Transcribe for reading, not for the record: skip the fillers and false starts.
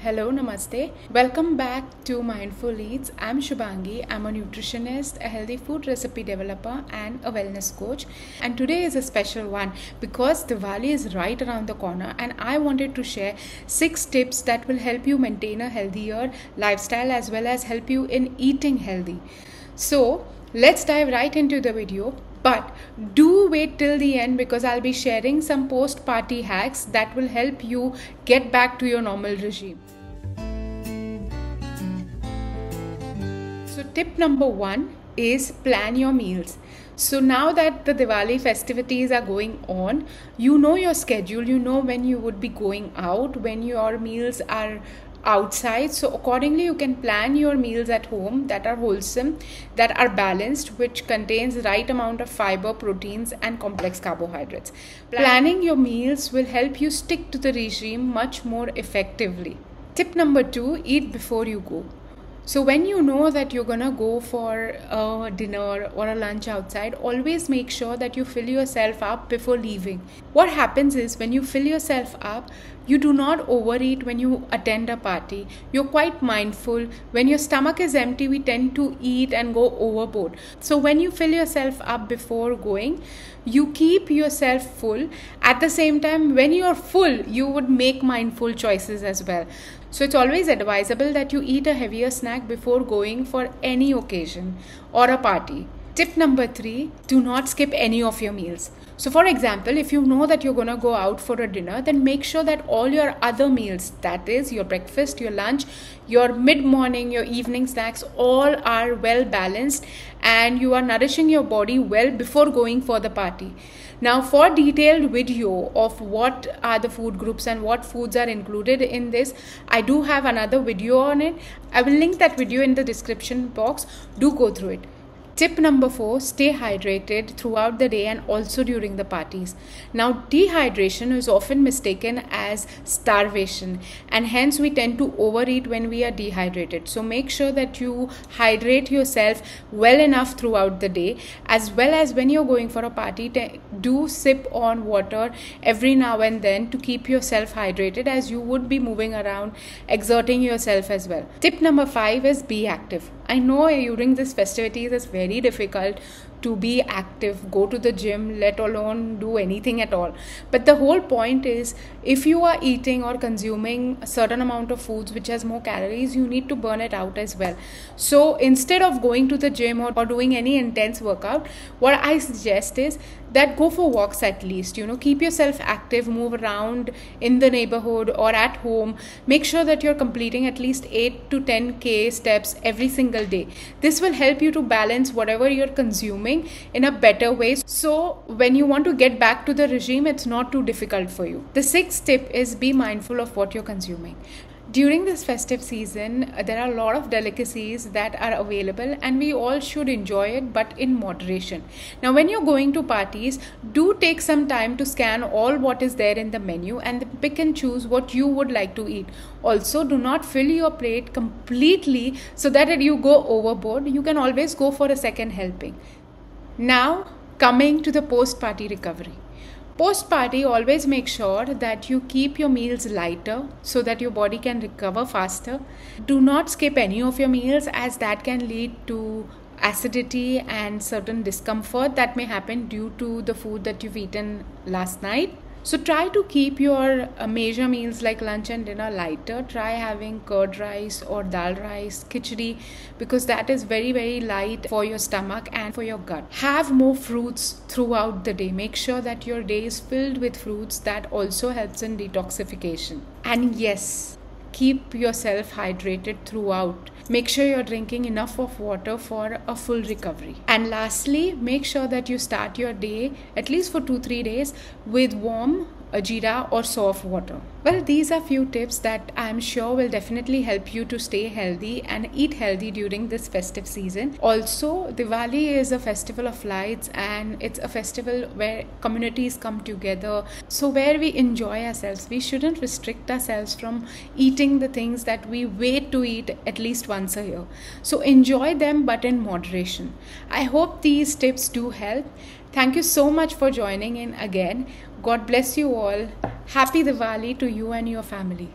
Hello, namaste. Welcome back to Mindful Eats. I'm Shubhangi. I'm a nutritionist, a healthy food recipe developer, and a wellness coach. And today is a special one because Diwali is right around the corner, and I wanted to share 6 tips that will help you maintain a healthier lifestyle as well as help you in eating healthy. So, let's dive right into the video. But do wait till the end because I'll be sharing some post-party hacks that will help you get back to your normal regime. So tip number 1 is plan your meals. So now that the Diwali festivities are going on, you know your schedule, you know when you would be going out, when your meals are outside. So accordingly you can plan your meals at home that are wholesome, that are balanced, which contains right amount of fiber, proteins and complex carbohydrates. Planning your meals will help you stick to the regime much more effectively. Tip number 2, eat before you go. So when you know that you're gonna go for a dinner or a lunch outside, always make sure that you fill yourself up before leaving. What happens is when you fill yourself up, you do not overeat when you attend a party. You're quite mindful. When your stomach is empty, we tend to eat and go overboard. So when you fill yourself up before going, you keep yourself full. At the same time, when you're full, you would make mindful choices as well. So it's always advisable that you eat a heavier snack before going for any occasion or a party. Tip number 3, do not skip any of your meals. So for example, if you know that you're going to go out for a dinner, then make sure that all your other meals, that is your breakfast, your lunch, your mid-morning, your evening snacks, all are well balanced and you are nourishing your body well before going for the party. Now for detailed video of what are the food groups and what foods are included in this, I do have another video on it. I will link that video in the description box. Do go through it. Tip number 4, stay hydrated throughout the day and also during the parties. Now, dehydration is often mistaken as starvation and hence we tend to overeat when we are dehydrated. So make sure that you hydrate yourself well enough throughout the day, as well as when you're going for a party, do sip on water every now and then to keep yourself hydrated, as you would be moving around, exerting yourself as well. Tip number 5 is be active. I know during this festivities it's very difficult to be active, go to the gym, let alone do anything at all. But the whole point is, if you are eating or consuming a certain amount of foods which has more calories, you need to burn it out as well. So instead of going to the gym or doing any intense workout, what I suggest is that go for walks at least. Keep yourself active, move around in the neighborhood or at home. Make sure that you're completing at least 8 to 10k steps every single day. This will help you to balance whatever you're consuming in a better way. So when you want to get back to the regime, it's not too difficult for you. The 6th tip is be mindful of what you're consuming. During this festive season, there are a lot of delicacies that are available and we all should enjoy it, but in moderation. Now, when you're going to parties, do take some time to scan all what is there in the menu and pick and choose what you would like to eat. Also, do not fill your plate completely so that you go overboard. You can always go for a second helping. Now, coming to the post-party recovery. Post-party, always make sure that you keep your meals lighter so that your body can recover faster. Do not skip any of your meals, as that can lead to acidity and certain discomfort that may happen due to the food that you've eaten last night. So try to keep your major meals like lunch and dinner lighter. Try having curd rice or dal rice, khichdi, because that is very, very light for your stomach and for your gut. Have more fruits throughout the day. Make sure that your day is filled with fruits. That also helps in detoxification. And yes, keep yourself hydrated throughout. Make sure you're drinking enough of water for a full recovery. And lastly, make sure that you start your day, at least for 2-3 days, with warm jeera or soft water. Well, these are few tips that I'm sure will definitely help you to stay healthy and eat healthy during this festive season. Also, Diwali is a festival of lights and it's a festival where communities come together. So where we enjoy ourselves, we shouldn't restrict ourselves from eating the things that we wait to eat at least once a year. So enjoy them, but in moderation. I hope these tips do help. Thank you so much for joining in again. God bless you all. Happy Diwali to you and your family.